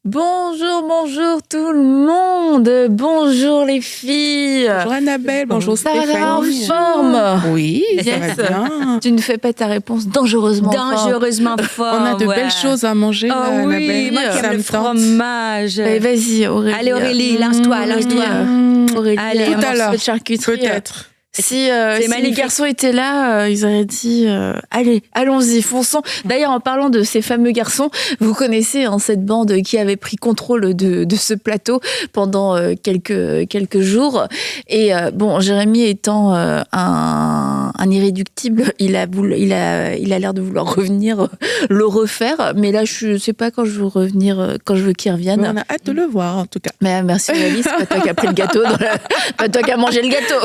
Bonjour tout le monde. Bonjour les filles. Bonjour Annabelle, bonjour Stéphanie. Ça va en forme? Oui, ça va bien. Tu ne fais pas ta réponse dangereusement fort. On a de belles choses à manger là, Annabelle. Moi qui aime le fromage. Allez, vas-y Aurélie. Allez Aurélie, lance-toi. Aurélie, tout à l'heure, de charcuterie. peut-être. Si les garçons étaient là, ils auraient dit allez, allons-y, fonçons. D'ailleurs, en parlant de ces fameux garçons, vous connaissez cette bande qui avait pris contrôle de ce plateau pendant quelques jours. Et Jérémy étant un irréductible, il a l'air de vouloir revenir le refaire. Mais là, je sais pas quand je veux revenir, quand je veux qu'il revienne. Mais on a hâte de le voir en tout cas. Mais merci Aurélie, c'est pas toi qui as pris le gâteau, pas toi qui as mangé le gâteau.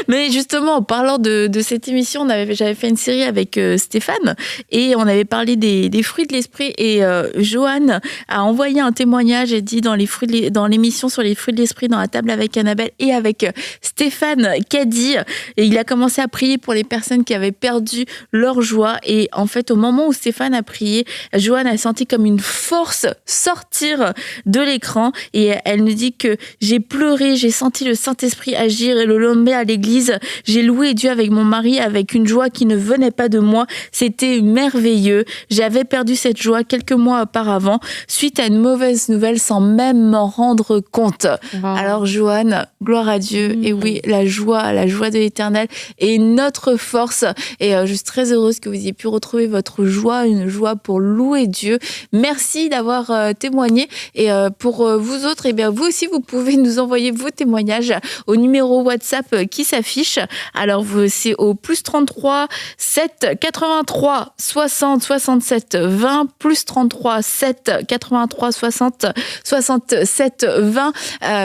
Mais justement, en parlant de cette émission, j'avais fait une série avec Stéphane et on avait parlé des fruits de l'esprit et Johan a envoyé un témoignage et dit dans l'émission sur les fruits de l'esprit dans la table avec Annabelle et avec Stéphane Caddy, et il a commencé à prier pour les personnes qui avaient perdu leur joie. Et en fait, au moment où Stéphane a prié, Johan a senti comme une force sortir de l'écran et elle nous dit que j'ai pleuré, j'ai senti le Saint-Esprit agir et le lendemain à l'église, j'ai loué Dieu avec mon mari avec une joie qui ne venait pas de moi. C'était merveilleux. J'avais perdu cette joie quelques mois auparavant suite à une mauvaise nouvelle sans même m'en rendre compte. Wow. Alors Joanne, gloire à Dieu. Et oui, la joie de l'Éternel est notre force. Et je suis très heureuse que vous ayez pu retrouver votre joie, une joie pour louer Dieu. Merci d'avoir témoigné. Et pour vous autres, eh bien vous aussi, vous pouvez nous envoyer vos témoignages au numéro WhatsApp qui s'affiche. Alors, c'est au +33 7 83 60 67 20, +33 7 83 60 67 20.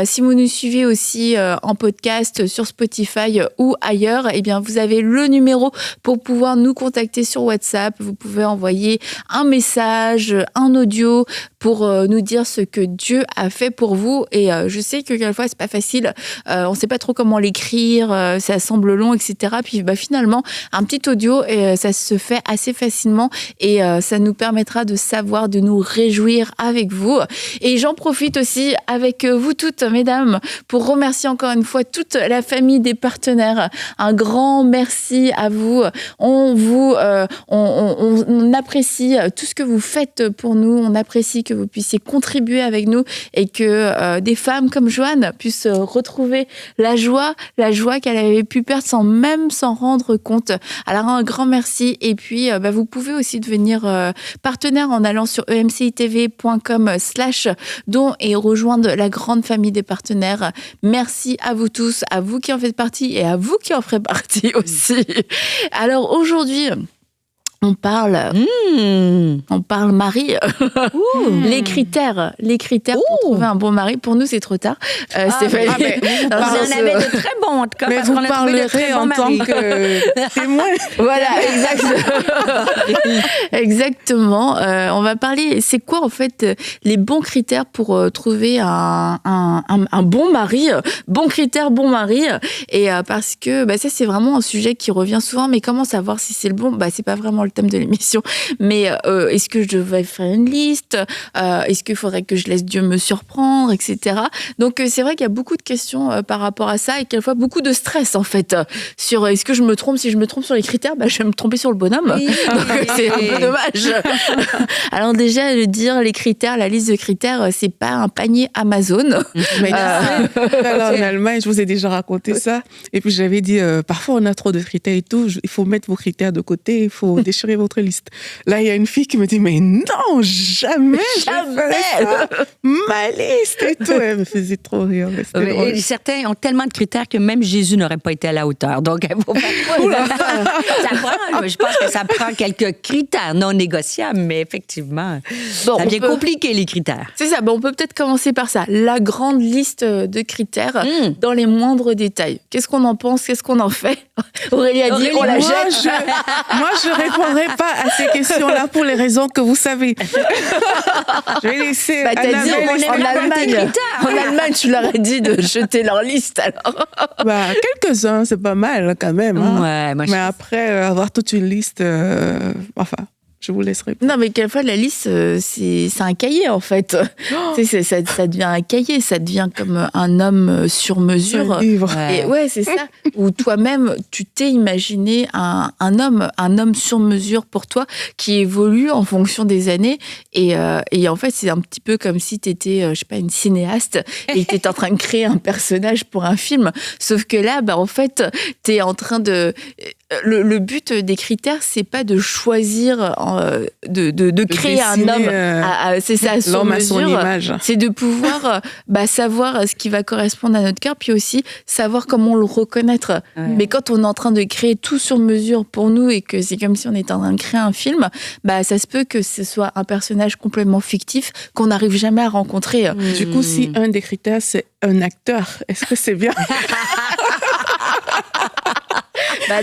Si vous nous suivez aussi en podcast sur Spotify ou ailleurs, eh bien, vous avez le numéro pour pouvoir nous contacter sur WhatsApp. Vous pouvez envoyer un message, un audio pour nous dire ce que Dieu a fait pour vous. Et je sais que quelquefois, c'est pas facile. On ne sait pas trop comment l'écrire, ça semble long, etc. Puis finalement, un petit audio, ça se fait assez facilement et ça nous permettra de savoir, de nous réjouir avec vous. Et j'en profite aussi avec vous toutes, mesdames, pour remercier encore une fois toute la famille des partenaires. Un grand merci à vous. On apprécie tout ce que vous faites pour nous. On apprécie que vous puissiez contribuer avec nous et que des femmes comme Joanne puissent retrouver la joie qu'elle avait pu perdre sans même s'en rendre compte. Alors un grand merci et puis vous pouvez aussi devenir partenaire en allant sur emcitv.com/don et rejoindre la grande famille des partenaires. Merci à vous tous, à vous qui en faites partie et à vous qui en ferez partie aussi. Alors aujourd'hui, on parle mari. Les critères pour trouver un bon mari. Pour nous, c'est trop tard. Stéphanie. Vous en avez de très bons, en tout cas. Mais parce vous qu'on a trouvé de très parlerez en tant que témoin. Voilà, exactement. On va parler, c'est quoi en fait les bons critères pour trouver un bon mari. Bon critère, bon mari. Et parce que ça, c'est vraiment un sujet qui revient souvent. Mais comment savoir si c'est le bon ? C'est pas vraiment le thème de l'émission, mais est-ce que je devrais faire une liste ? Est-ce qu'il faudrait que je laisse Dieu me surprendre, etc. Donc c'est vrai qu'il y a beaucoup de questions par rapport à ça et quelquefois beaucoup de stress en fait sur est-ce que je me trompe ? Si je me trompe sur les critères, je vais me tromper sur le bonhomme. Oui. Donc c'est un peu dommage. Alors déjà, dire les critères, la liste de critères, c'est pas un panier Amazon. Alors, en Allemagne, je vous ai déjà raconté ça. Et puis j'avais dit, parfois on a trop de critères et tout, il faut mettre vos critères de côté, il faut déchirer votre liste. Là, il y a une fille qui me dit, mais non, jamais. Ma liste et tout. Elle me faisait trop rire. Et certains ont tellement de critères que même Jésus n'aurait pas été à la hauteur. Donc, je pense que ça prend quelques critères non négociables, mais effectivement, ça devient compliqué, les critères. C'est ça. On peut peut-être commencer par ça. La grande liste de critères dans les moindres détails. Qu'est-ce qu'on en pense ? Qu'est-ce qu'on en fait ? Aurélie a dit, on la jette. Moi, je ne répondrai pas à ces questions-là pour les raisons que vous savez. Je vais laisser Annabelle. En Allemagne, tu leur as dit de jeter leur liste, alors. Quelques-uns, c'est pas mal quand même. Hein. Ouais, mais après, avoir toute une liste, Je vous laisse répondre. Non, mais quelquefois, la liste, c'est un cahier, en fait. Ça devient un cahier, ça devient comme un homme sur mesure. Un livre. Et ouais, c'est ça. Où toi-même, tu t'es imaginé un homme sur mesure pour toi qui évolue en fonction des années. Et en fait, c'est un petit peu comme si tu étais, je sais pas, une cinéaste et que tu étais en train de créer un personnage pour un film. Sauf que là, en fait, tu es en train de... Le but des critères, c'est pas de choisir, de créer un homme, c'est ça, sur l'homme mesure. à son image. C'est de pouvoir savoir ce qui va correspondre à notre cœur, puis aussi savoir comment le reconnaître. Ouais. Mais quand on est en train de créer tout sur mesure pour nous et que c'est comme si on était en train de créer un film, ça se peut que ce soit un personnage complètement fictif qu'on n'arrive jamais à rencontrer. Du coup, si un des critères, c'est un acteur, est-ce que c'est bien?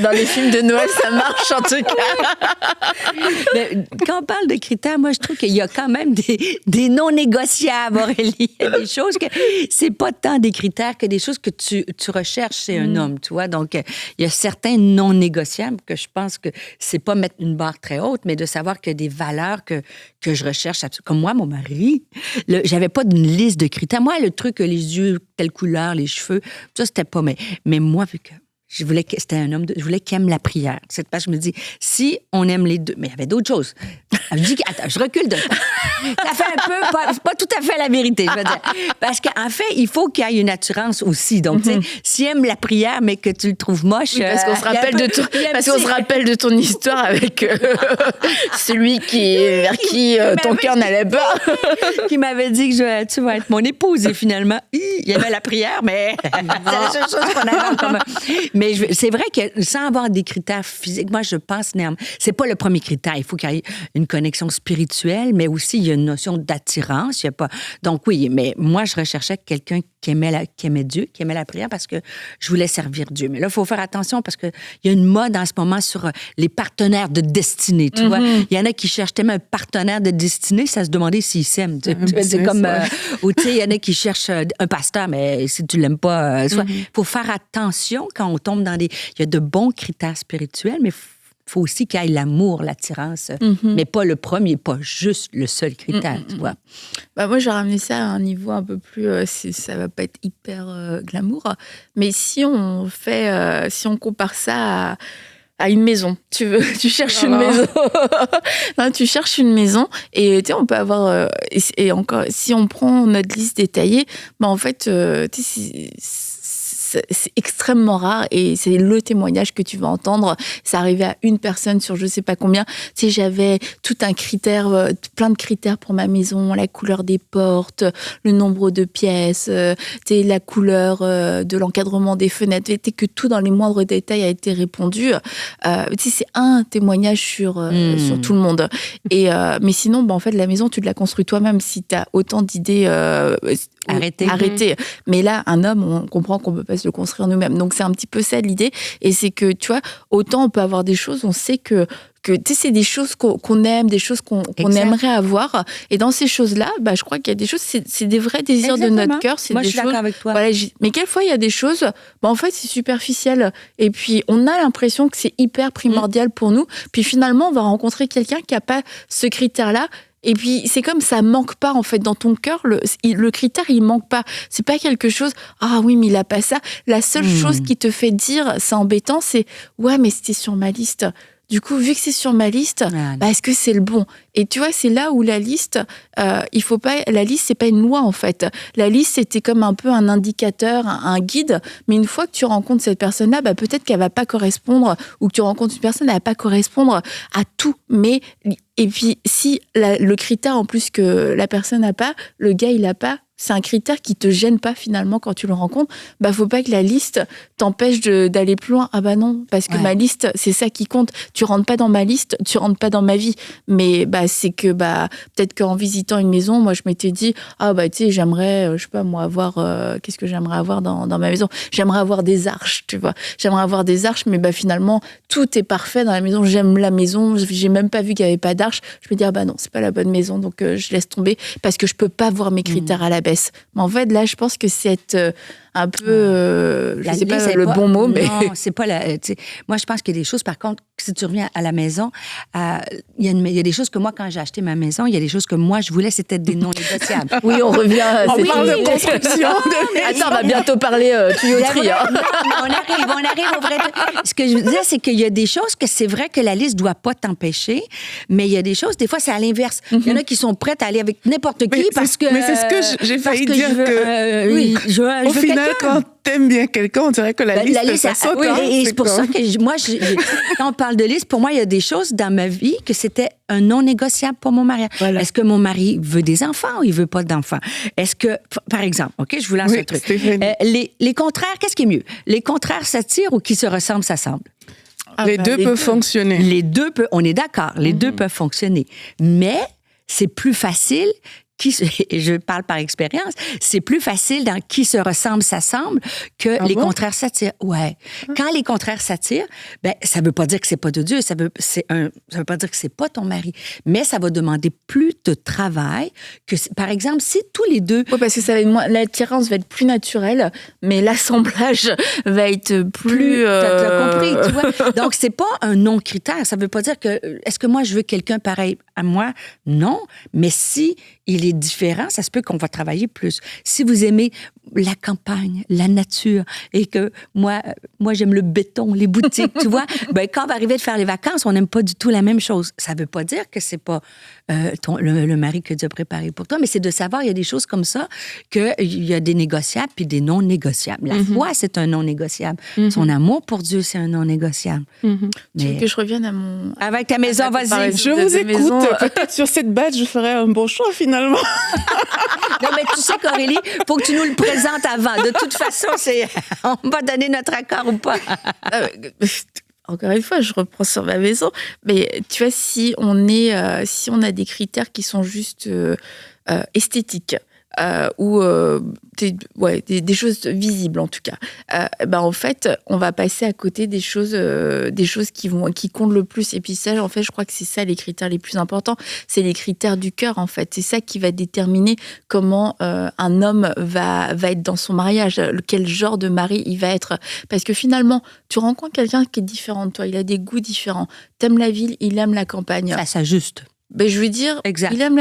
Dans les films de Noël, ça marche en tout cas. Mais quand on parle de critères, moi, je trouve qu'il y a quand même des non négociables, Aurélie. Il y a des choses que c'est pas tant des critères que des choses que tu recherches chez un homme, tu vois. Donc, il y a certains non négociables que je pense que c'est pas mettre une barre très haute, mais de savoir qu'il y a des valeurs que je recherche. Comme moi, mon mari, j'avais pas une liste de critères. Moi, le truc, les yeux, telle couleur, les cheveux, ça, c'était pas... Mais moi, vu que je voulais que c'était un homme, je voulais qu'il aime la prière. Cette page, je me dis, si on aime les deux, mais il y avait d'autres choses. Je dis, attends, je recule de ça fait un peu, pas tout à fait la vérité, je veux dire. Parce qu'en fait, il faut qu'il y ait une attirance aussi. Donc, tu sais, s'il aime la prière, mais que tu le trouves moche. Oui, parce qu'on se rappelle de ton histoire avec celui vers qui ton cœur n'allait pas. Qui m'avait dit que tu vas être mon épouse. Et finalement, il aimait la prière, mais c'est la seule chose qu'on avait en commun. Mais c'est vrai que sans avoir des critères physiques, moi, je pense néanmoins, c'est pas le premier critère. Il faut qu'il y ait une connexion spirituelle, mais aussi il y a une notion d'attirance. Il y a pas... Donc oui, mais moi, je recherchais quelqu'un qui aimait Dieu, qui aimait la prière parce que je voulais servir Dieu. Mais là, il faut faire attention parce qu'il y a une mode en ce moment sur les partenaires de destinée, tu vois. Il y en a qui cherchent tellement un partenaire de destinée, ça se demandait s'ils s'aiment. C'est comme... ou tu sais, il y en a qui cherchent un pasteur, mais si tu l'aimes pas... Il faut faire attention quand on tombe dans des... Il y a de bons critères spirituels, mais il faut aussi qu'il y ait l'amour, l'attirance, mais pas le premier, pas juste le seul critère, tu vois. Moi, j'ai ramené ça à un niveau un peu plus... ça va pas être hyper glamour, mais si on compare ça à une maison, tu cherches une maison. Non, tu cherches une maison et tu sais, on peut avoir... et encore, si on prend notre liste détaillée, en fait, tu sais, c'est extrêmement rare et c'est le témoignage que tu vas entendre. Ça arrivait à une personne sur je sais pas combien. Tu sais, j'avais tout un critère, plein de critères pour ma maison, la couleur des portes, le nombre de pièces, tu sais, la couleur de l'encadrement des fenêtres. Tu sais, que tout dans les moindres détails a été répondu. Tu sais, c'est un témoignage sur tout le monde. Et mais sinon, en fait, la maison, tu te la construis toi-même si tu as autant d'idées arrêtées. Mais là, un homme, on comprend qu'on peut pas se le construire nous-mêmes. Donc, c'est un petit peu ça l'idée. Et c'est que, tu vois, autant on peut avoir des choses, on sait que tu sais, c'est des choses qu'on aime, des choses qu'on aimerait avoir. Et dans ces choses-là, je crois qu'il y a des choses, c'est des vrais désirs de notre cœur. Moi, je suis d'accord avec toi. Voilà, mais quelquefois, il y a des choses, en fait, c'est superficiel. Et puis, on a l'impression que c'est hyper primordial pour nous. Puis finalement, on va rencontrer quelqu'un qui n'a pas ce critère-là. Et puis, c'est comme ça manque pas, en fait, dans ton cœur, le critère, il manque pas. C'est pas quelque chose, ah oui, mais il a pas ça. La seule chose qui te fait dire, c'est embêtant, c'est, ouais, mais c'était sur ma liste. Du coup, vu que c'est sur ma liste, est-ce que c'est le bon? Et tu vois, c'est là où la liste, il faut pas. La liste, c'est pas une loi en fait. La liste, c'était comme un peu un indicateur, un guide. Mais une fois que tu rencontres cette personne-là, peut-être qu'elle va pas correspondre, ou que tu rencontres une personne, elle va pas correspondre à tout. Mais et puis si le critère en plus que la personne n'a pas, le gars il a pas. C'est un critère qui te gêne pas finalement quand tu le rencontres. Faut pas que la liste t'empêche d'aller plus loin. Ah non, parce que ma liste, c'est ça qui compte. Tu rentres pas dans ma liste, tu rentres pas dans ma vie. Mais c'est que peut-être qu'en visitant une maison, moi je m'étais dit tu sais, j'aimerais, je sais pas moi, avoir qu'est-ce que j'aimerais avoir dans ma maison. J'aimerais avoir des arches, tu vois. J'aimerais avoir des arches, mais finalement tout est parfait dans la maison. J'aime la maison. J'ai même pas vu qu'il y avait pas d'arches. Je me dis non, c'est pas la bonne maison, donc je laisse tomber parce que je peux pas voir mes critères à la baisse. Mais en fait, là, je pense que c'est être un peu, je sais pas le bon mot, mais... Non, c'est pas la... Moi, je pense qu'il y a des choses, par contre, si tu reviens à la maison, il y a des choses que moi, quand j'ai acheté ma maison, il y a des choses que moi, je voulais, c'était des non négociables. Oui, on revient... On parle de construction. Attends, on va bientôt parler tuyauterie. On arrive au vrai... Ce que je veux dire, c'est qu'il y a des choses que c'est vrai que la liste doit pas t'empêcher, mais il y a des choses, des fois, c'est à l'inverse. Il y en a qui sont prêtes à aller avec n'importe qui parce que... Mais c'est ce que j'ai failli dire que... au final, quand t'aimes bien quelqu'un, on dirait que la liste, ça saute. Oui, hein, et c'est pour ça que moi, quand on parle de liste, pour moi, il y a des choses dans ma vie que c'était un non négociable pour mon mariage. Voilà. Est-ce que mon mari veut des enfants ou il veut pas d'enfants? Est-ce que, par exemple, OK, je vous lance un truc. Les contraires, qu'est-ce qui est mieux? Les contraires s'attirent ou qui se ressemblent s'assemblent? Les deux peuvent fonctionner. Les deux peuvent, on est d'accord, les deux peuvent fonctionner. Mais c'est plus facile, et je parle par expérience, c'est plus facile dans qui se ressemble s'assemble que les contraires s'attirent. Ouais. Quand les contraires s'attirent, ben ça veut pas dire que c'est pas de Dieu, ça veut pas dire que c'est pas ton mari, mais ça va demander plus de travail que, par exemple, si tous les deux... Oui, parce que ça va être l'attirance va être plus naturelle, mais l'assemblage va être plus... T'as compris, tu vois? Donc, c'est pas un non-critère. Ça veut pas dire que... Est-ce que moi, je veux quelqu'un pareil à moi? Non. Mais si il est différent, ça se peut qu'on va travailler plus. Si vous aimez la campagne, la nature, et que moi j'aime le béton, les boutiques, tu vois, ben quand on va arriver de faire les vacances, on n'aime pas du tout la même chose. Ça veut pas dire que c'est pas le mari que Dieu a préparé pour toi, mais c'est de savoir, il y a des choses comme ça, qu'il y a des négociables puis des non négociables. La foi, c'est un non négociable. Son amour pour Dieu, c'est un non négociable. Tu veux que je revienne à mon... Avec ta maison, vas-y. Je vous écoute. Peut-être sur cette base, je ferai un bon choix, finalement. Non, mais tu sais qu'Aurélie, il faut que tu nous le présentes avant. De toute façon, on va donner notre accord ou pas. Encore une fois, je reprends sur ma maison. Mais tu vois, si on a des critères qui sont juste esthétiques, ou des choses visibles en tout cas, en fait on va passer à côté des choses qui comptent le plus. Et puis ça, en fait, je crois que c'est ça les critères les plus importants, c'est les critères du cœur. En fait, c'est ça qui va déterminer comment un homme va être dans son mariage, quel genre de mari il va être. Parce que finalement, tu rencontres quelqu'un qui est différent de toi, il a des goûts différents, t'aimes la ville, il aime la campagne. Ça s'ajuste. Ben, je veux dire, exact. Il aime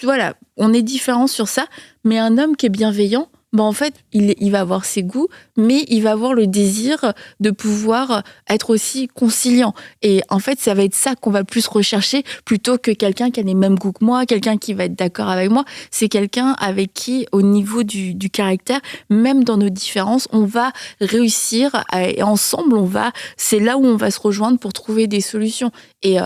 voilà, on est différents sur ça, mais un homme qui est bienveillant, en fait, il va avoir ses goûts, mais il va avoir le désir de pouvoir être aussi conciliant. Et en fait, ça va être ça qu'on va plus rechercher plutôt que quelqu'un qui a les mêmes goûts que moi, quelqu'un qui va être d'accord avec moi. C'est quelqu'un avec qui, au niveau du caractère, même dans nos différences, on va réussir et ensemble, c'est là où on va se rejoindre pour trouver des solutions. Et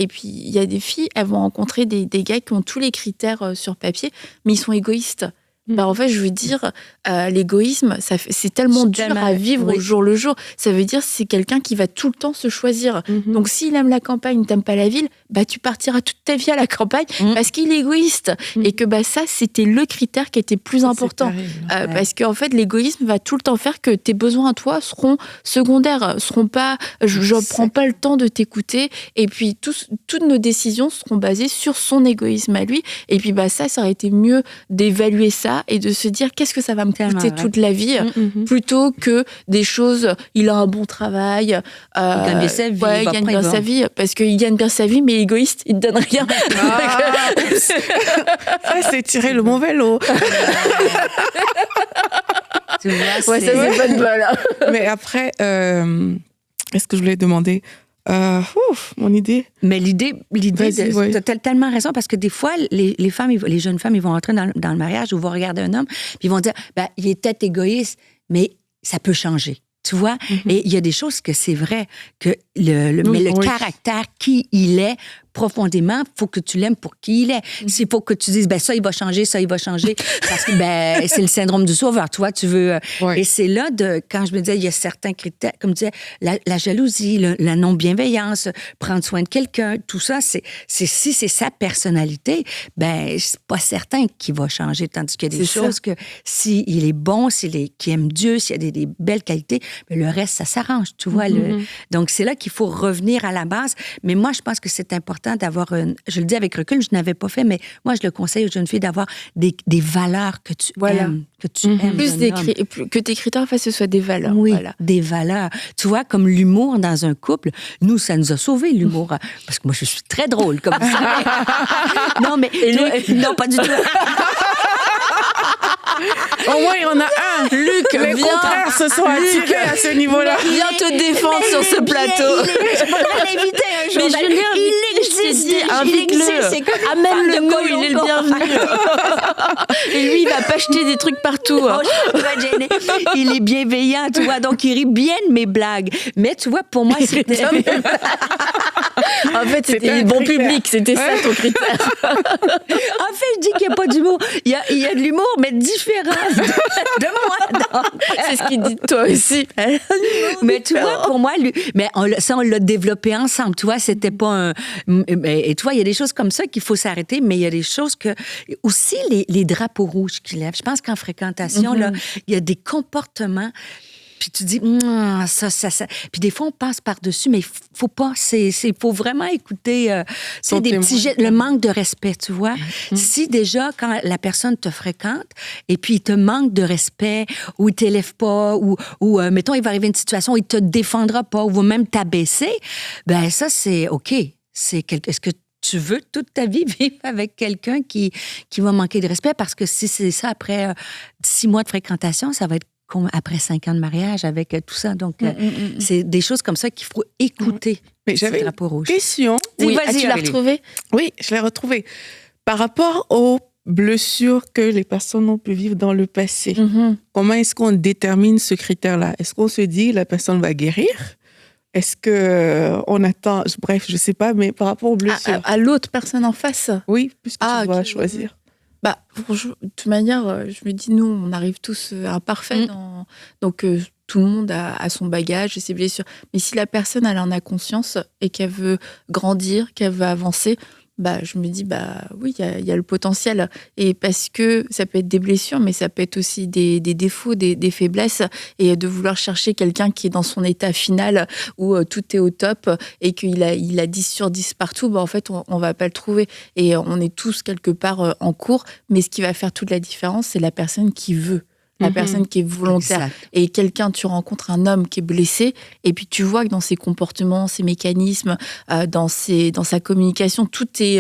puis, il y a des filles, elles vont rencontrer des gars qui ont tous les critères sur papier, mais ils sont égoïstes. En fait, je veux dire, l'égoïsme, c'est tellement dur à vivre au jour le jour. Ça veut dire que c'est quelqu'un qui va tout le temps se choisir. Donc, s'il aime la campagne, t'aimes pas la ville, tu partiras toute ta vie à la campagne parce qu'il est égoïste. Et que ça, c'était le critère qui était plus important. Parce qu'en fait, l'égoïsme va tout le temps faire que tes besoins à toi seront secondaires, seront pas... Je prends pas le temps de t'écouter. Et puis, toutes nos décisions seront basées sur son égoïsme à lui. Et puis, ça aurait été mieux d'évaluer ça et de se dire qu'est-ce que ça va me coûter toute la vie, plutôt que des choses, il a un bon travail, il gagne bien sa vie, il gagne bien sa vie, parce qu'il gagne bien sa vie, mais égoïste, il te donne rien. Ça, c'est tirer le mauvais lot. Tu vois, ça, c'est pas de bol. Mais après, est-ce que je voulais demander mon idée. Mais l'idée, t'as tellement raison, parce que des fois, les femmes, les jeunes femmes, ils vont entrer dans le mariage ou vont regarder un homme, puis ils vont dire, il est peut-être égoïste, mais ça peut changer. Tu vois? Et il y a des choses que c'est vrai, que le caractère, qui il est, profondément, il faut que tu l'aimes pour qui il est. S'il faut que tu dises, ça, il va changer, parce que c'est le syndrome du sauveur, toi, tu veux... Et c'est là, quand je me disais, il y a certains critères, comme tu disais, la jalousie, la non-bienveillance, prendre soin de quelqu'un, tout ça, si c'est sa personnalité, c'est pas certain qu'il va changer, tandis qu'il y a des choses que, s'il est bon, qu'il aime Dieu, s'il y a des belles qualités, le reste, ça s'arrange, tu vois. Donc, c'est là qu'il faut revenir à la base. Mais moi, je pense que c'est important important d'avoir je le dis avec recul, je n'avais pas fait, mais moi, je le conseille aux jeunes filles d'avoir des valeurs que tu aimes, que tu aimes. Plus que tes critères, ce soit des valeurs. Oui, des valeurs. Tu vois, comme l'humour dans un couple, nous, ça nous a sauvés, l'humour. Parce que moi, je suis très drôle comme ça. Non, mais... non, pas du tout. Au moins, il y en a un. Luc, les contraires se sont attirés à ce niveau-là. Viens te défendre sur ce plateau. Je pourrais l'inviter un jour. Mais Julien, il existe. Invite-le. Amène-le nous, il est le bienvenu. Et lui, il va pas acheter des trucs partout. Oh, je suis pas gênée. Il est bienveillant, tu vois. Donc, il rit bien de mes blagues. Mais tu vois, pour moi, c'était... En fait, c'était le bon public. C'était ça, ton critère. En fait, je dis qu'il n'y a pas d'humour. Il y a de l'humour, mais différent de moi. Donc. C'est ce qu'il dit de toi aussi. Mais tu vois, pour moi, on l'a développé ensemble. Tu vois, c'était pas un... Et tu vois, il y a des choses comme ça qu'il faut s'arrêter, mais il y a des choses que... Aussi, les drapeaux rouges qui lèvent. Je pense qu'en fréquentation, là, il y a des comportements... Puis tu dis, ça. Puis des fois, on passe par-dessus, mais faut pas. Faut vraiment écouter des petits gestes, le manque de respect, tu vois. Si déjà, quand la personne te fréquente, et puis il te manque de respect, ou il t'élève pas, ou mettons, il va arriver une situation où il te défendra pas, ou va même t'abaisser, ben ça, c'est OK. Est-ce que tu veux toute ta vie vivre avec quelqu'un qui va manquer de respect? Parce que si c'est ça, après 6 mois de fréquentation, ça va être après 5 ans de mariage, avec tout ça. Donc, c'est des choses comme ça qu'il faut écouter. Mais j'avais une question. Oui, tu l'as retrouvée? Oui, je l'ai retrouvée. Par rapport aux blessures que les personnes ont pu vivre dans le passé, comment est-ce qu'on détermine ce critère-là? Est-ce qu'on se dit la personne va guérir? Est-ce qu'on attend... Bref, je ne sais pas, mais par rapport aux blessures. À l'autre personne en face? Oui, puisque tu dois choisir. De toute manière, je me dis, nous, on arrive tous imparfaits. Donc, tout le monde a son bagage et ses blessures. Mais si la personne, elle en a conscience et qu'elle veut grandir, qu'elle veut avancer, je me dis, oui, il y a le potentiel. Et parce que ça peut être des blessures, mais ça peut être aussi des défauts, des faiblesses. Et de vouloir chercher quelqu'un qui est dans son état final, où tout est au top et qu'il a 10 sur 10 partout, en fait, on ne va pas le trouver. Et on est tous quelque part en cours. Mais ce qui va faire toute la différence, c'est la personne qui veut. La personne qui est volontaire. Exact. Et tu rencontres un homme qui est blessé, et puis tu vois que dans ses comportements, ses mécanismes, dans sa communication, tout est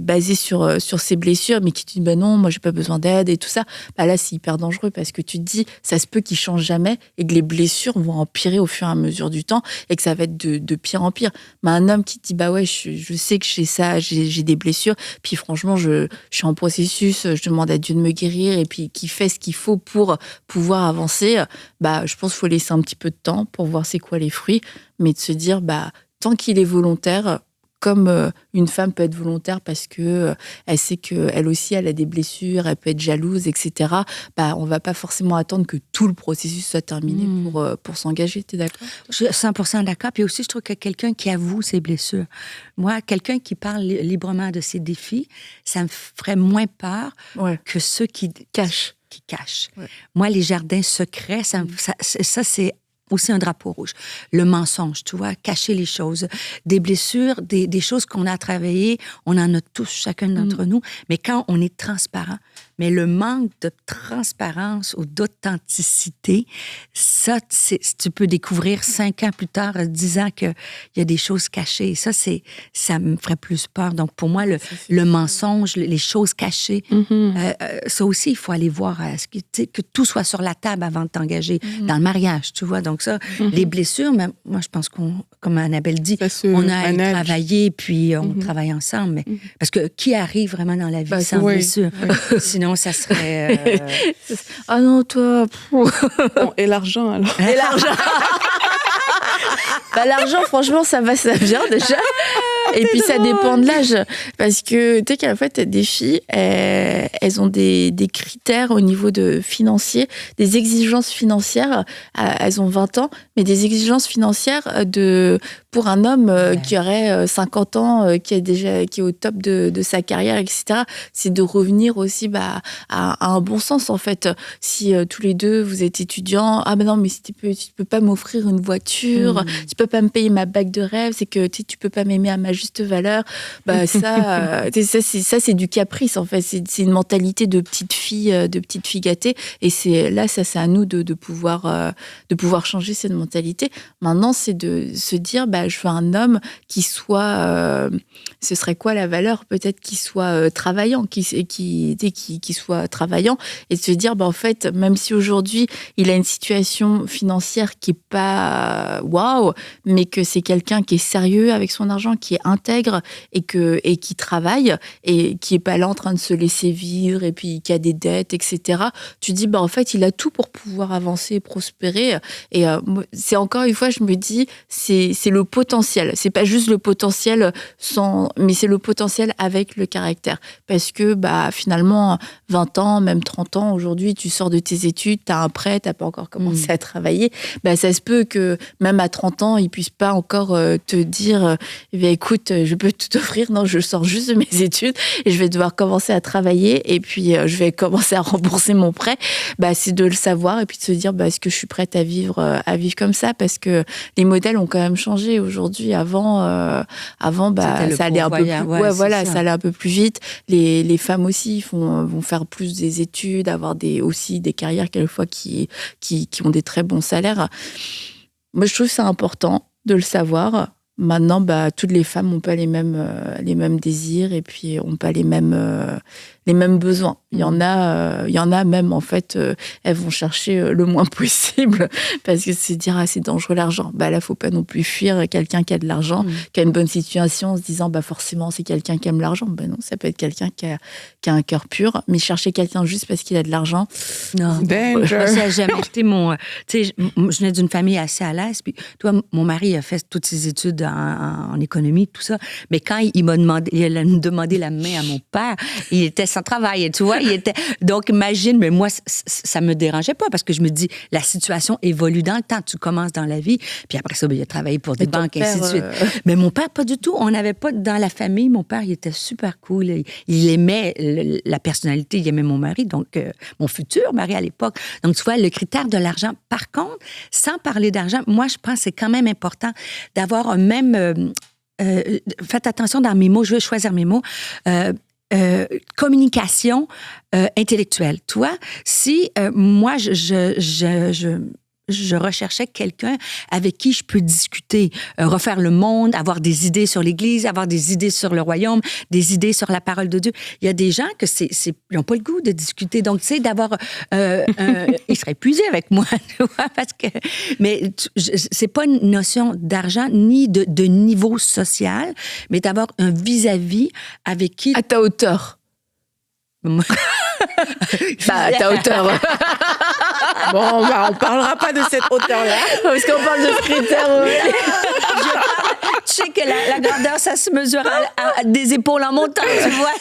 basé sur ses blessures, mais qui te dit, non, moi j'ai pas besoin d'aide et tout ça. Là, c'est hyper dangereux parce que tu te dis, ça se peut qu'il change jamais et que les blessures vont empirer au fur et à mesure du temps et que ça va être de pire en pire. Mais un homme qui te dit, ouais, je sais que j'ai ça, j'ai des blessures, puis franchement, je suis en processus, je demande à Dieu de me guérir, et puis qui fait ce qu'il faut pour pouvoir avancer, je pense qu'il faut laisser un petit peu de temps pour voir c'est quoi les fruits, mais de se dire, tant qu'il est volontaire, comme une femme peut être volontaire parce que elle sait qu'elle aussi, elle a des blessures, elle peut être jalouse, etc., on ne va pas forcément attendre que tout le processus soit terminé pour s'engager. Tu es d'accord? Je suis 100% d'accord. Puis aussi, je trouve que quelqu'un qui avoue ses blessures. Moi, quelqu'un qui parle librement de ses défis, ça me ferait moins peur que ceux qui cachent. Ouais. Moi, les jardins secrets, ça c'est aussi un drapeau rouge. Le mensonge, tu vois, cacher les choses. Des blessures, des choses qu'on a travaillées, on en a tous, chacun d'entre nous. Mais quand on est transparent, mais le manque de transparence ou d'authenticité, ça, tu peux découvrir 5 ans plus tard, 10 ans qu'il y a des choses cachées. Ça me ferait plus peur. Donc, pour moi, le mensonge, les choses cachées, ça aussi, il faut aller voir que tout soit sur la table avant de t'engager dans le mariage, tu vois. Donc ça, les blessures, mais moi, je pense comme Annabelle dit, on a travaillé, puis on travaille ensemble. Mais, parce que qui arrive vraiment dans la vie sans blessure? Sinon, ça serait... Ah non, toi... Et l'argent, alors? Et l'argent! L'argent, franchement, ça va, ça vient déjà. Et puis ça dépend de l'âge. Parce que tu sais qu'en fait, des filles, elles ont des critères au niveau de financier, des exigences financières. Elles ont 20 ans, mais des exigences financières pour un homme qui aurait 50 ans, qui est au top de sa carrière, etc. C'est de revenir aussi à un bon sens, en fait. Si tous les deux, vous êtes étudiants, ah ben non, mais si tu peux pas m'offrir une voiture, tu peux pas me payer ma bague de rêve, c'est que tu peux pas m'aimer à ma juste valeur. Ça, c'est du caprice, en fait. C'est une mentalité de petite fille gâtée. Et c'est à nous de pouvoir changer cette mentalité. Maintenant, c'est de se dire, je veux un homme qui soit, ce serait quoi la valeur? Peut-être qu'il soit travaillant, qui soit travaillant, et de se dire, en fait, même si aujourd'hui il a une situation financière qui est pas waouh, mais que c'est quelqu'un qui est sérieux avec son argent, qui est intègre et qui travaille et qui est pas là en train de se laisser vivre et puis qui a des dettes, etc. Tu dis, en fait, il a tout pour pouvoir avancer, prospérer. Et c'est encore une fois, je me dis, c'est le potentiel. C'est pas juste le potentiel mais c'est le potentiel avec le caractère. Parce que finalement, 20 ans, même 30 ans, aujourd'hui, tu sors de tes études, tu as un prêt, tu n'as pas encore commencé à travailler. Ça se peut que même à 30 ans, ils ne puissent pas encore te dire écoute, je peux tout t'offrir. Non, je sors juste de mes études et je vais devoir commencer à travailler et puis je vais commencer à rembourser mon prêt. C'est de le savoir et puis de se dire est-ce que je suis prête à vivre comme ça, parce que les modèles ont quand même changé aujourd'hui. Avant, ça allait un peu plus, ça allait un peu plus vite. Les femmes aussi vont faire plus des études, avoir aussi des carrières quelquefois qui ont des très bons salaires. Moi, je trouve ça important de le savoir. Maintenant, toutes les femmes n'ont pas les mêmes désirs et puis n'ont pas les mêmes besoins. Il y en a même, en fait, elles vont chercher le moins possible parce que c'est dire, c'est dangereux l'argent. Là, faut pas non plus fuir quelqu'un qui a de l'argent, qui a une bonne situation en se disant, forcément, c'est quelqu'un qui aime l'argent. Non, ça peut être quelqu'un qui a un cœur pur, mais chercher quelqu'un juste parce qu'il a de l'argent. Non. Ça n'a jamais été mon. Tu sais, je venais d'une famille assez à l'aise. Puis, toi, mon mari a fait toutes ses études en économie, tout ça. Mais quand il a demandé la main à mon père, il était sans travail. Et tu vois, donc, imagine, mais moi, ça me dérangeait pas parce que je me dis, la situation évolue dans le temps. Tu commences dans la vie. Puis après ça, il a travaillé pour des banques, ainsi de suite. Mais mon père, pas du tout. On n'avait pas dans la famille. Mon père, il était super cool. Il aimait la personnalité. Il aimait mon mari, donc mon futur mari à l'époque. Donc, tu vois, le critère de l'argent. Par contre, sans parler d'argent, moi, je pense que c'est quand même important d'avoir un même... faites attention dans mes mots. Je vais choisir mes mots. Communication intellectuelle. Toi, si moi, je recherchais quelqu'un avec qui je peux discuter, refaire le monde, avoir des idées sur l'Église, avoir des idées sur le royaume, des idées sur la parole de Dieu. Il y a des gens que ils n'ont pas le goût de discuter. Donc, tu sais, d'avoir... ils seraient épuisés avec moi, tu vois, parce que... Mais c'est pas une notion d'argent ni de niveau social, mais d'avoir un vis-à-vis avec qui... À ta hauteur. À ta hauteur. Bon, on parlera pas de cette hauteur-là. Parce qu'on parle de critères. Tu sais que la grandeur, ça se mesure à des épaules en montant, tu vois.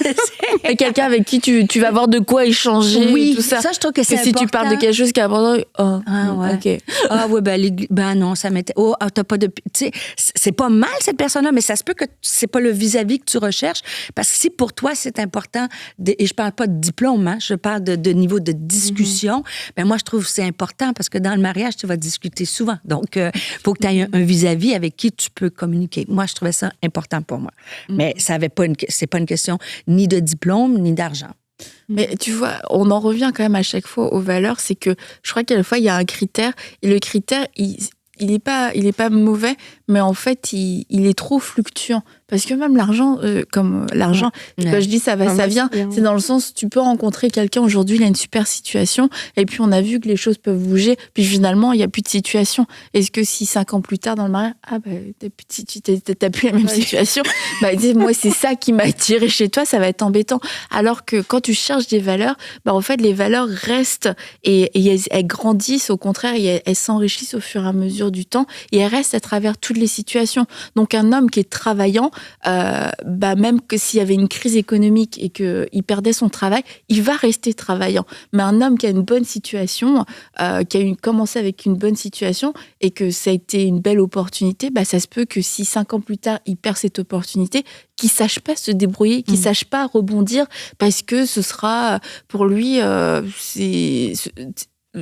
Et quelqu'un avec qui tu vas avoir de quoi échanger. Oui, tout ça. Ça, je trouve que c'est important. Si tu parles de quelque chose qui est important, OK. Ah, ouais, non, ça m'était... Oh, t'as pas de... Tu sais, c'est pas mal, cette personne-là, mais ça se peut que c'est pas le vis-à-vis que tu recherches. Parce que si pour toi, c'est important, et je parle pas de diplôme, hein, je parle de niveau de discussion, moi, je trouve que c'est important parce que dans le mariage, tu vas discuter souvent. Donc, faut que tu aies un vis-à-vis avec qui tu peux communiquer. Moi, je trouvais ça important pour moi. Mais c'est pas une question ni de diplôme, ni d'argent. Mais tu vois, on en revient quand même à chaque fois aux valeurs, c'est que je crois qu'à la fois, il y a un critère, et le critère, il est pas mauvais, mais en fait, il est trop fluctuant. Parce que même l'argent, quand je dis ça va, ça vient, c'est dans le sens, tu peux rencontrer quelqu'un aujourd'hui, il a une super situation, et puis on a vu que les choses peuvent bouger, puis finalement, il n'y a plus de situation. Est-ce que si 5 ans plus tard, dans le mariage, t'as plus la même situation, moi, c'est ça qui m'a attiré chez toi, ça va être embêtant. Alors que quand tu cherches des valeurs, en fait, les valeurs restent, et elles grandissent, au contraire, et elles s'enrichissent au fur et à mesure du temps, et elles restent à travers toutes les situations. Donc, un homme qui est travaillant, même que s'il y avait une crise économique et qu'il perdait son travail, il va rester travaillant. Mais un homme qui a une bonne situation, qui a commencé avec une bonne situation et que ça a été une belle opportunité, ça se peut que si 5 ans plus tard, il perd cette opportunité, qu'il ne sache pas se débrouiller, qu'il ne sache pas rebondir, parce que ce sera, pour lui,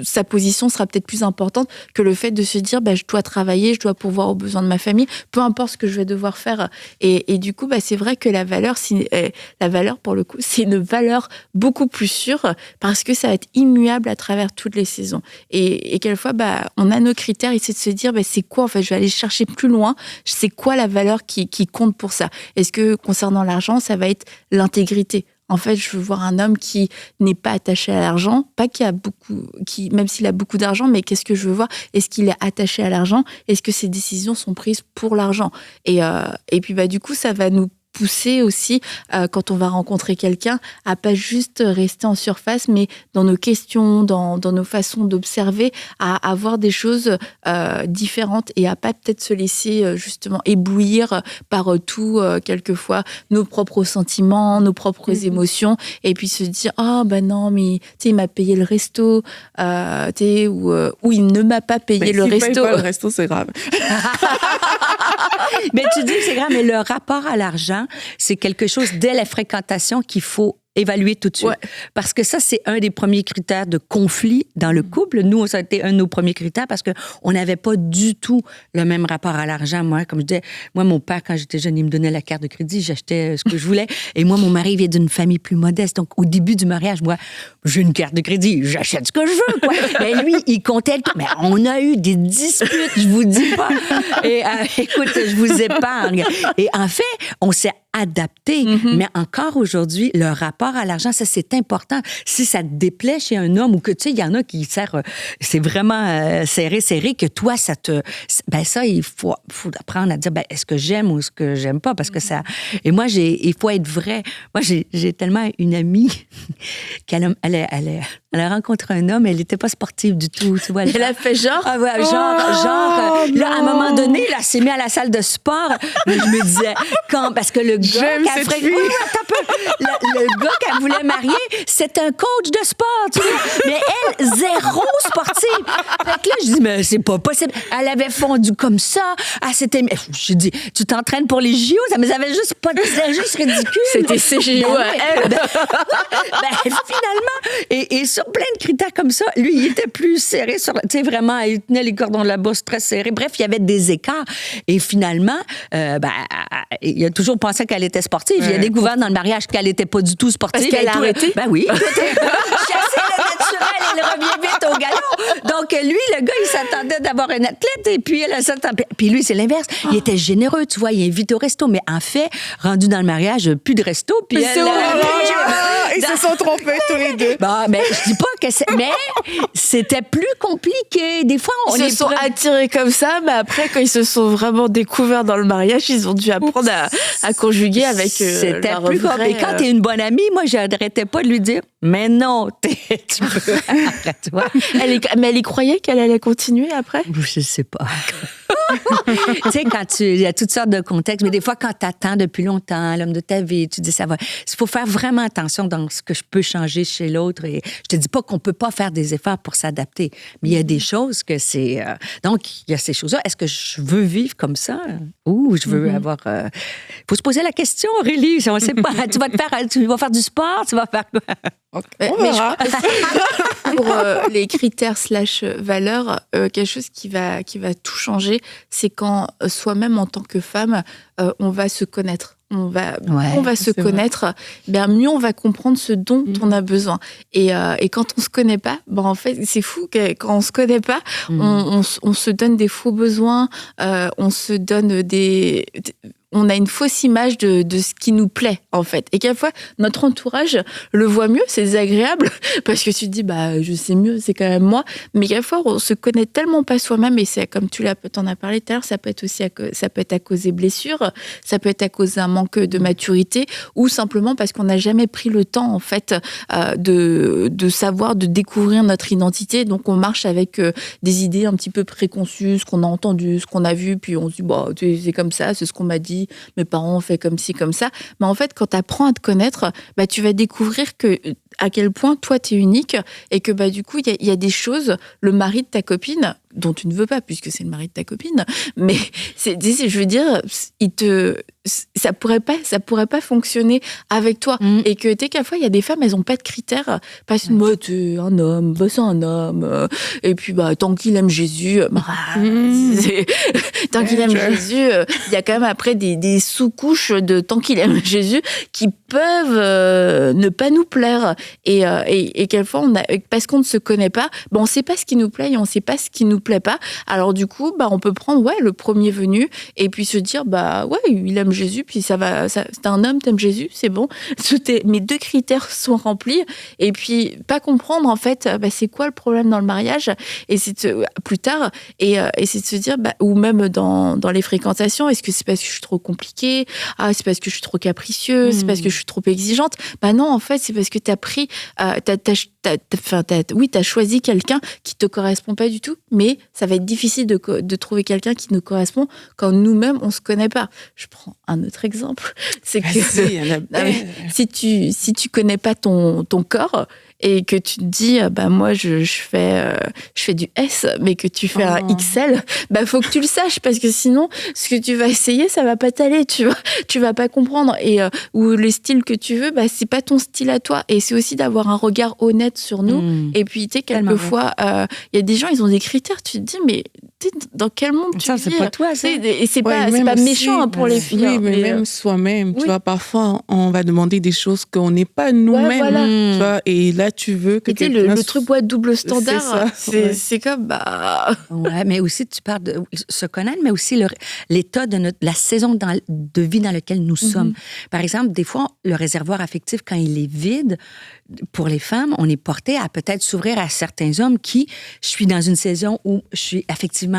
sa position sera peut-être plus importante que le fait de se dire je dois travailler, je dois pourvoir aux besoins de ma famille, peu importe ce que je vais devoir faire. Et du coup, c'est vrai que la valeur, pour le coup, c'est une valeur beaucoup plus sûre parce que ça va être immuable à travers toutes les saisons. Et quelquefois, on a nos critères et c'est de se dire c'est quoi, en fait, je vais aller chercher plus loin, c'est quoi la valeur qui compte pour ça. Est-ce que concernant l'argent, ça va être l'intégrité? En fait, je veux voir un homme qui n'est pas attaché à l'argent, pas même s'il a beaucoup d'argent, mais qu'est-ce que je veux voir? Est-ce qu'il est attaché à l'argent? Est-ce que ses décisions sont prises pour l'argent? Et puis, du coup, ça va nous pousser aussi, quand on va rencontrer quelqu'un, à pas juste rester en surface, mais dans nos questions, dans nos façons d'observer, à avoir des choses différentes et à pas peut-être se laisser justement éblouir par quelquefois, nos propres sentiments, nos propres émotions, et puis se dire non, mais il m'a payé le resto, ou il ne m'a pas payé le resto. S'il paye pas le resto, c'est grave. Mais tu dis que c'est grave, mais le rapport à l'argent, c'est quelque chose dès la fréquentation qu'il faut évaluer tout de suite. Ouais. Parce que ça, c'est un des premiers critères de conflit dans le couple. Nous, ça a été un de nos premiers critères parce qu'on n'avait pas du tout le même rapport à l'argent. Moi, comme je disais, mon père, quand j'étais jeune, il me donnait la carte de crédit, j'achetais ce que je voulais. Et moi, mon mari vient d'une famille plus modeste. Donc, au début du mariage, moi, j'ai une carte de crédit, j'achète ce que je veux, quoi. Mais lui, il comptait le temps. Mais on a eu des disputes, je vous dis pas. Et écoute, je vous épargne. Et en fait, on s'est adapté. Mais encore aujourd'hui, le rapport à l'argent, ça, c'est important. Si ça te déplaît chez un homme ou que, tu sais, il y en a qui c'est vraiment serré, que toi, ça te... ça, il faut apprendre à dire, est-ce que j'aime ou est-ce que j'aime pas? Parce que ça... Et moi, il faut être vrai. Moi, j'ai tellement une amie qu'elle a rencontré un homme, elle n'était pas sportive du tout, tu vois. Elle a fait genre? Ah ouais, là, à un moment donné, là, elle s'est mise à la salle de sport. Mais je me disais, parce que le gars le gars qu'elle voulait marier, c'est un coach de sport, tu vois. Mais elle, zéro sportive. Fait que là, je dis, mais c'est pas possible. Elle avait fondu comme ça. J'ai dit, tu t'entraînes pour les JO? Ça me avait juste pas... C'était juste ridicule. C'était ses JO à elle. Finalement, et sur plein de critères comme ça, lui, il était plus serré tu sais, vraiment, il tenait les cordons de la bourse très serrés. Bref, il y avait des écarts. Et finalement, il a toujours pensé qu'elle était sportive. Il a découvert dans le mariage qu'elle n'était pas du tout sportive. Parce qu'elle a arrêté? Oui. Chasser le naturel, elle revient vite au galop. Donc, lui, le gars, il s'attendait d'avoir une athlète et puis elle s'attendait. Puis lui, c'est l'inverse. Il était généreux, tu vois. Il invite au resto. Mais en fait, rendu dans le mariage, plus de resto. Puis ils se sont trompés tous les deux. Mais je dis pas que mais c'était plus compliqué. Des fois, ils se sont attirés comme ça, mais après, quand ils se sont vraiment découverts dans le mariage, ils ont dû apprendre à conjuguer avec c'était leur plus vrai... compliqué. Quand t'es une bonne amie, moi, j'arrêtais pas de lui dire, mais non, tu peux. Arrête-toi. Mais elle y croyait qu'elle allait continuer après? Je sais pas. Tu sais, il y a toutes sortes de contextes, mais des fois, quand t'attends depuis longtemps l'homme de ta vie, tu dis ça va. Il faut faire vraiment attention dans ce que je peux changer chez l'autre. Et je te dis pas qu'on peut pas faire des efforts pour s'adapter, mais il y a des choses que c'est... Donc, il y a ces choses-là. Est-ce que je veux vivre comme ça? Ou je veux avoir... faut se poser la question, Aurélie. On sait pas. Tu vas faire du sport? Tu vas faire quoi? Okay. On verra. Pour les critères / valeurs, quelque chose qui va tout changer, c'est quand soi-même, en tant que femme, on va se connaître. On va se connaître, mieux on va comprendre ce dont on a besoin. Et quand on se connaît pas, en fait, c'est fou que quand on se connaît pas, on se donne des faux besoins, on se donne on a une fausse image de ce qui nous plaît, en fait. Et quelquefois, notre entourage le voit mieux, c'est désagréable, parce que tu te dis, je sais mieux, c'est quand même moi. Mais quelquefois, on se connaît tellement pas soi-même, et c'est comme t'en as parlé tout à l'heure, ça peut être aussi ça peut être à cause des blessures, ça peut être à cause d'un manque de maturité, ou simplement parce qu'on n'a jamais pris le temps, en fait, de savoir, de découvrir notre identité. Donc, on marche avec des idées un petit peu préconçues, ce qu'on a entendu, ce qu'on a vu, puis on se dit, c'est comme ça, c'est ce qu'on m'a dit, vie, mes parents ont fait comme ci, comme ça. Mais en fait, quand tu apprends à te connaître, tu vas découvrir à quel point toi, tu es unique et que du coup, il y a des choses, le mari de ta copine, dont tu ne veux pas, puisque c'est le mari de ta copine, mais je veux dire, ça pourrait pas fonctionner avec toi. Et que quelquefois, il y a des femmes, elles n'ont pas de critères, parce que t'es un homme, c'est un homme, et puis tant qu'il aime Jésus, tant qu'il aime Jésus, il y a quand même après des sous-couches de tant qu'il aime Jésus qui peuvent ne pas nous plaire. Et quelquefois, parce qu'on ne se connaît pas, on ne sait pas ce qui nous plaît et on ne sait pas ce qui nous plaît pas. Alors du coup, on peut prendre le premier venu et puis se dire il aime Jésus, puis c'est un homme, t'aimes Jésus, c'est bon. Mes 2 critères sont remplis et puis pas comprendre en fait c'est quoi le problème dans le mariage et c'est plus tard et c'est de se dire ou même dans les fréquentations, est-ce que c'est parce que je suis trop compliquée, c'est parce que je suis trop capricieuse, c'est parce que je suis trop exigeante. Non, en fait, c'est parce que t'as pris t'as choisi quelqu'un qui te correspond pas du tout, mais ça va être difficile de trouver quelqu'un qui nous correspond quand nous-mêmes on se connaît pas. Je prends un autre exemple, c'est que si tu connais pas ton corps et que tu te dis moi je fais du S mais que tu fais un XL, faut que tu le saches parce que sinon ce que tu vas essayer ça va pas t'aller, tu vas pas comprendre et ou le style que tu veux c'est pas ton style à toi et c'est aussi d'avoir un regard honnête sur nous et puis quelquefois il y a des gens ils ont des critères, tu te dis mais dans quel monde tu vis, c'est pas toi ça. Et c'est pas méchant pour les filles. Oui, mais même soi-même, tu vois, parfois on va demander des choses qu'on n'est pas nous-mêmes, tu vois, et là tu veux que le truc double standard, c'est comme Ouais, mais aussi tu parles de se connaître, mais aussi l'état de la saison de vie dans laquelle nous sommes. Par exemple, des fois, le réservoir affectif, quand il est vide, pour les femmes, on est porté à peut-être s'ouvrir à certains hommes je suis dans une saison où je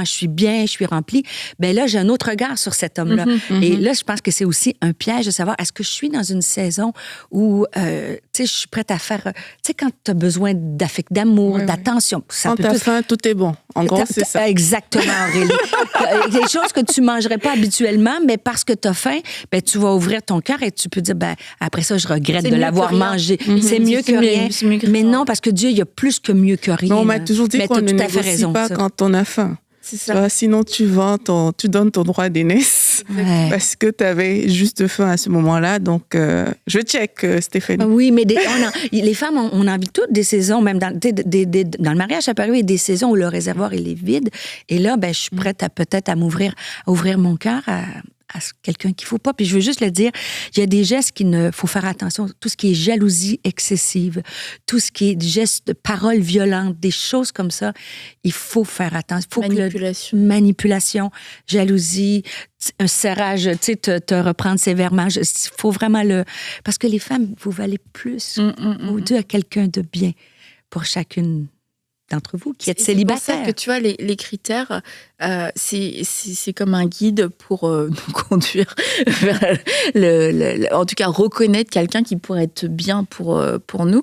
suis bien, je suis remplie. Là, j'ai un autre regard sur cet homme-là. Et là, je pense que c'est aussi un piège de savoir, est-ce que je suis dans une saison où, je suis prête à faire, quand tu as besoin d'affect, d'amour, d'attention. Quand tu as faim, tout est bon. En gros, c'est ça. Exactement, Aurélie. Des choses que tu mangerais pas habituellement, mais parce que tu as faim, tu vas ouvrir ton cœur et tu peux dire, après ça, je regrette de l'avoir mangé. C'est mieux que rien. Mais non, parce que Dieu, il y a plus que mieux que rien. Non, on m'a toujours dit qu'on ne négocie pas quand on a faim. C'est ça. Sinon, tu donnes ton droit d'aînesse parce que tu avais juste faim à ce moment-là. Donc, je check, Stéphanie. Oui, mais les femmes, on a envie toutes des saisons, même dans le mariage, ça peut arriver des saisons où le réservoir il est vide. Et là, je suis prête à ouvrir mon cœur à quelqu'un qu'il ne faut pas. Puis je veux juste le dire, il y a des gestes faut faire attention. Tout ce qui est jalousie excessive, tout ce qui est gestes de paroles violentes, des choses comme ça, il faut faire attention. Manipulation, jalousie, un serrage, te reprendre sévèrement. Il faut vraiment parce que les femmes, vous valez plus. Dieu a quelqu'un de bien pour chacune d'entre vous qui êtes célibataire. C'est pour ça que tu vois, les critères, c'est comme un guide pour nous conduire vers en tout cas reconnaître quelqu'un qui pourrait être bien pour nous,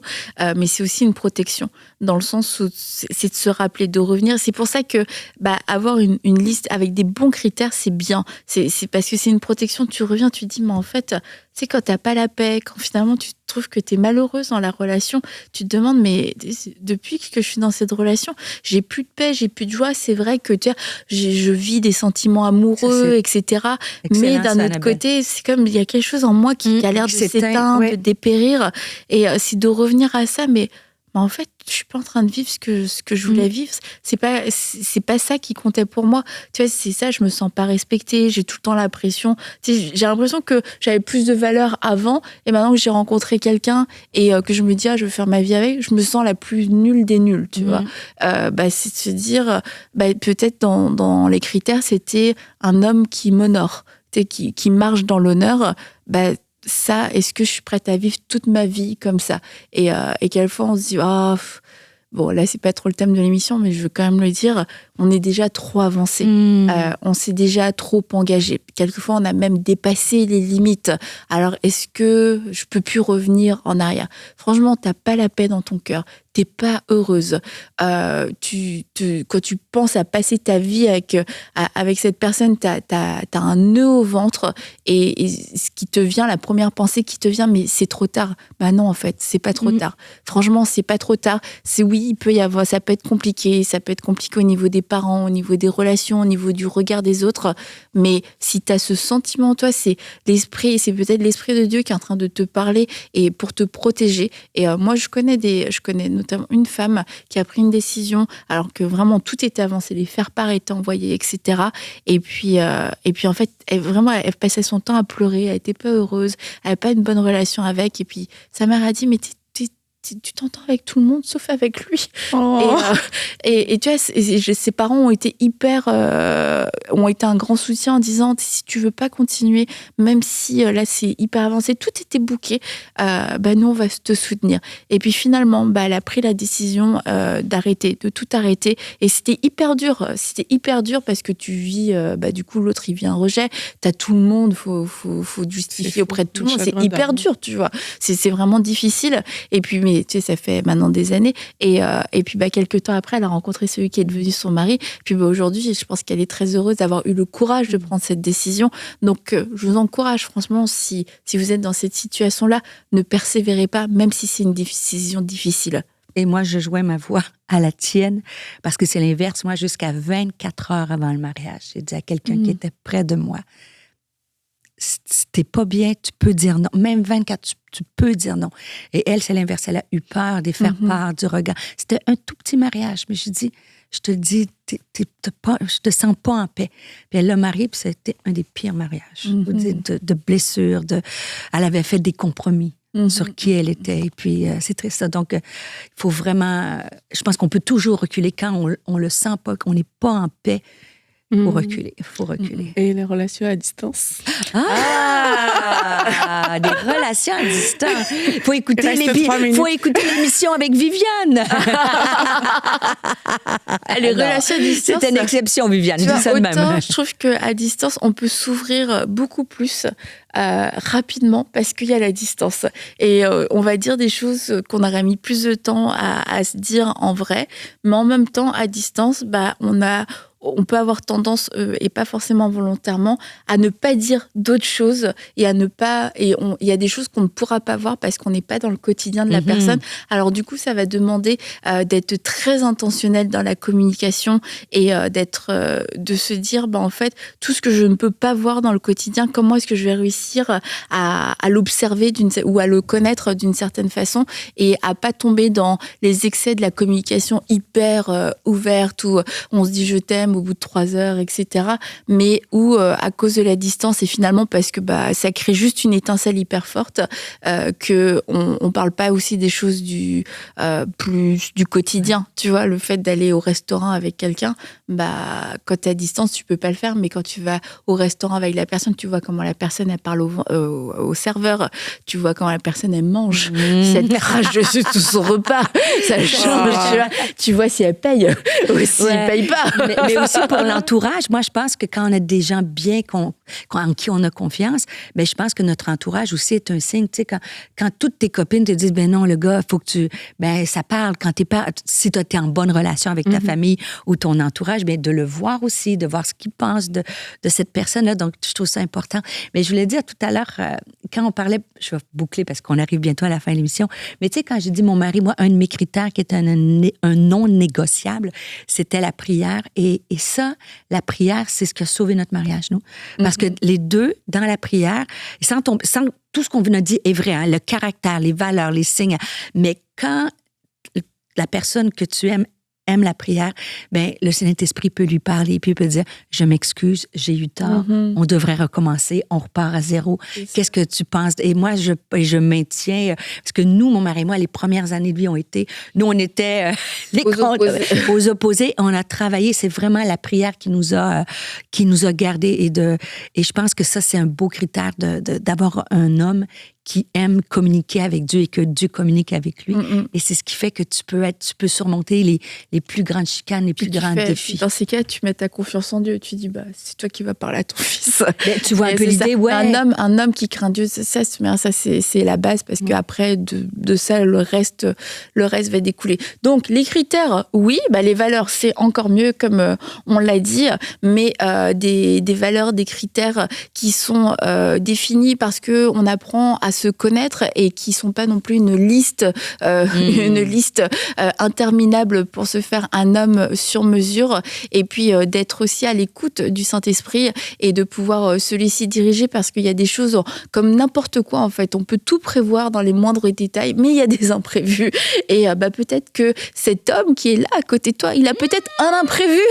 mais c'est aussi une protection dans le sens où c'est de se rappeler, de revenir. C'est pour ça que avoir une liste avec des bons critères, c'est bien. C'est parce que c'est une protection. Tu reviens, tu te dis, mais en fait, c'est quand t'as pas la paix, quand finalement tu trouves que t'es malheureuse dans la relation, tu te demandes, mais depuis que je suis dans cette relation, j'ai plus de paix, j'ai plus de joie. C'est vrai que je vis des sentiments amoureux, etc. Mais d'un autre côté, c'est comme il y a quelque chose en moi qui a l'air de s'éteindre, de dépérir. Et c'est de revenir à ça, mais en fait, je suis pas en train de vivre ce que je voulais vivre. C'est pas ça qui comptait pour moi. Tu vois, c'est ça, je me sens pas respectée, j'ai tout le temps la pression. Tu sais, j'ai l'impression que j'avais plus de valeur avant et maintenant que j'ai rencontré quelqu'un et que je me dis je veux faire ma vie avec, je me sens la plus nulle des nulles, tu vois. C'est de se dire peut-être dans les critères, c'était un homme qui m'honore, qui marche dans l'honneur. Ça, est-ce que je suis prête à vivre toute ma vie comme ça ? Et quelquefois, on se dit, bon, là, c'est pas trop le thème de l'émission, mais je veux quand même le dire, on est déjà trop avancé. On s'est déjà trop engagé. Quelquefois, on a même dépassé les limites. Alors, est-ce que je peux plus revenir en arrière ? Franchement, t'as pas la paix dans ton cœur. t'es pas heureuse. Quand tu penses à passer ta vie avec cette personne, t'as un nœud au ventre et ce qui te vient, la première pensée qui te vient, mais c'est trop tard. Bah non, en fait, c'est pas trop tard. Franchement, c'est pas trop tard. Oui, ça peut être compliqué. Ça peut être compliqué au niveau des parents, au niveau des relations, au niveau du regard des autres. Mais si t'as ce sentiment en toi, c'est peut-être l'Esprit de Dieu qui est en train de te parler et pour te protéger. Et moi, je connais notamment une femme qui a pris une décision alors que vraiment tout était avancé, les faire-part étaient envoyés, etc. Et puis en fait, elle passait son temps à pleurer, elle était pas heureuse, elle n'avait pas une bonne relation avec. Et puis sa mère a dit, mais tu t'entends avec tout le monde sauf avec lui. Oh. Et tu vois, ses parents ont été ont été un grand soutien en disant, si tu veux pas continuer, même si là c'est hyper avancé, tout était booké, nous on va te soutenir. Et puis finalement, elle a pris la décision de tout arrêter. Et c'était hyper dur parce que tu vis, du coup l'autre il vit un rejet, t'as tout le monde, faut justifier auprès de tout le monde, c'est hyper dur, tu vois. C'est vraiment difficile. Et puis mais tu sais, ça fait maintenant des années. Et puis, quelques temps après, elle a rencontré celui qui est devenu son mari. Puis, aujourd'hui, je pense qu'elle est très heureuse d'avoir eu le courage de prendre cette décision. Donc, je vous encourage, franchement, si vous êtes dans cette situation-là, ne persévérez pas, même si c'est une décision difficile. Et moi, je jouais ma voix à la tienne, parce que c'est l'inverse. Moi, jusqu'à 24 heures avant le mariage, j'ai dit à quelqu'un qui était près de moi, si t'es pas bien, tu peux dire non. Même 24, tu peux dire non. Et elle, c'est l'inverse. Elle a eu peur de faire part du regard. C'était un tout petit mariage, mais je te le dis, je te sens pas en paix. Puis elle l'a marié, puis c'était un des pires mariages. De blessures. Elle avait fait des compromis sur qui elle était. Et puis, c'est triste, ça. Donc, il faut vraiment... Je pense qu'on peut toujours reculer quand on le sent pas, qu'on n'est pas en paix. Il faut reculer. Et les relations à distance. Des relations à distance. Il faut écouter l'émission avec Viviane. Les relations à distance. C'est une exception, Viviane. Je dis ça de même. Je trouve qu'à distance, on peut s'ouvrir beaucoup plus rapidement parce qu'il y a la distance. Et on va dire des choses qu'on aurait mis plus de temps à se dire en vrai. Mais en même temps, à distance, on peut avoir tendance, et pas forcément volontairement, à ne pas dire d'autres choses et il y a des choses qu'on ne pourra pas voir parce qu'on n'est pas dans le quotidien de la personne. Alors du coup, ça va demander d'être très intentionnel dans la communication et de se dire, en fait, tout ce que je ne peux pas voir dans le quotidien, comment est-ce que je vais réussir à l'observer ou à le connaître d'une certaine façon et à pas tomber dans les excès de la communication hyper ouverte où on se dit je t'aime au bout de 3 heures, etc. Mais où, à cause de la distance, et finalement parce que ça crée juste une étincelle hyper forte, qu'on parle pas aussi des choses plus du quotidien. Tu vois, le fait d'aller au restaurant avec quelqu'un, quand t'es à distance, tu peux pas le faire, mais quand tu vas au restaurant avec la personne, tu vois comment la personne, elle parle au serveur, tu vois comment la personne, elle mange, si elle crache dessus tout son repas, ça change, tu vois si elle paye ou si elle paye pas. Mais aussi pour l'entourage, moi, je pense que quand on a des gens bien en qui on a confiance, je pense que notre entourage aussi est un signe. Tu sais, quand toutes tes copines te disent, non, le gars, il faut que tu... ça parle quand si tu es en bonne relation avec ta famille ou ton entourage, de le voir aussi, de voir ce qu'ils pensent de cette personne-là. Donc, je trouve ça important. Mais je voulais dire tout à l'heure, quand on parlait, je vais boucler parce qu'on arrive bientôt à la fin de l'émission, mais tu sais, quand j'ai dit mon mari, moi, un de mes critères qui est un non négociable, c'était la prière. Et ça, la prière, c'est ce qui a sauvé notre mariage, nous. Parce que les deux, dans la prière, sans tout ce qu'on vous a dit est vrai, le caractère, les valeurs, les signes, mais quand la personne que tu aimes la prière, le Saint-Esprit peut lui parler, puis il peut dire, je m'excuse, j'ai eu tort, on devrait recommencer, on repart à zéro. Qu'est-ce que tu penses? Et moi, je maintiens, parce que nous, mon mari et moi, les premières années de vie on était aux opposés. On a travaillé, c'est vraiment la prière qui nous a gardés et je pense que ça, c'est un beau critère d'avoir un homme qui aime communiquer avec Dieu et que Dieu communique avec lui. Et c'est ce qui fait que tu peux surmonter les plus grandes chicanes, les plus grands défis. Dans ces cas, tu mets ta confiance en Dieu. Tu dis, c'est toi qui vas parler à ton fils. Tu vois un peu l'idée, ouais. Un homme qui craint Dieu, ça c'est la base, parce qu'après, de ça, le reste va découler. Donc, les critères, oui, les valeurs, c'est encore mieux, comme on l'a dit, mais des valeurs, des critères qui sont définis parce qu'on apprend à se connaître et qui ne sont pas non plus une liste interminable pour se faire un homme sur mesure, et puis d'être aussi à l'écoute du Saint-Esprit et de pouvoir se laisser diriger, parce qu'il y a des choses comme n'importe quoi, en fait. On peut tout prévoir dans les moindres détails, mais il y a des imprévus. Et peut-être que cet homme qui est là à côté de toi, il a peut-être un imprévu.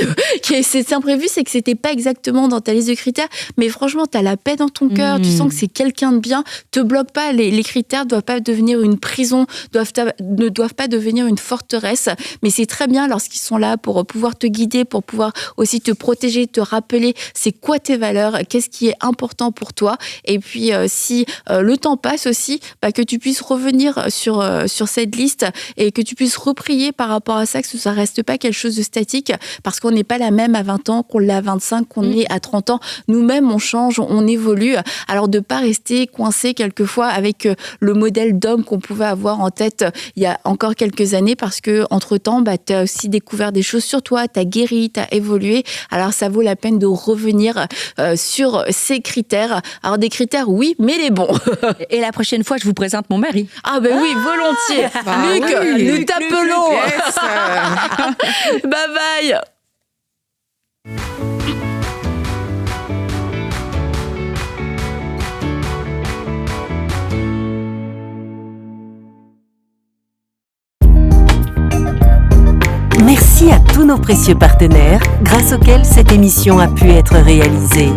Cet imprévu, c'est que c'était pas exactement dans ta liste de critères, mais franchement, tu as la paix dans ton cœur, tu sens que c'est quelqu'un de bien, te bloque pas. Les critères ne doivent pas devenir une prison, ne doivent pas devenir une forteresse, mais c'est très bien lorsqu'ils sont là pour pouvoir te guider, pour pouvoir aussi te protéger, te rappeler c'est quoi tes valeurs, qu'est-ce qui est important pour toi. Et puis, si le temps passe aussi, que tu puisses revenir sur cette liste et que tu puisses reprier par rapport à ça, que ça reste pas quelque chose de statique, parce qu'on n'est pas la même à 20 ans qu'on l'est à 25, qu'on est à 30 ans. Nous-mêmes, on change, on évolue. Alors, de pas rester coincé quelquefois avec le modèle d'homme qu'on pouvait avoir en tête il y a encore quelques années, parce que entre-temps, tu as aussi découvert des choses sur toi, tu as guéri, tu as évolué. Alors, ça vaut la peine de revenir sur ces critères. Alors, des critères, oui, mais les bons. Et la prochaine fois, je vous présente mon mari. Ah oui, volontiers. Luc, oui, nous t'appelons. Yes. Bye bye. Merci à tous nos précieux partenaires, grâce auxquels cette émission a pu être réalisée.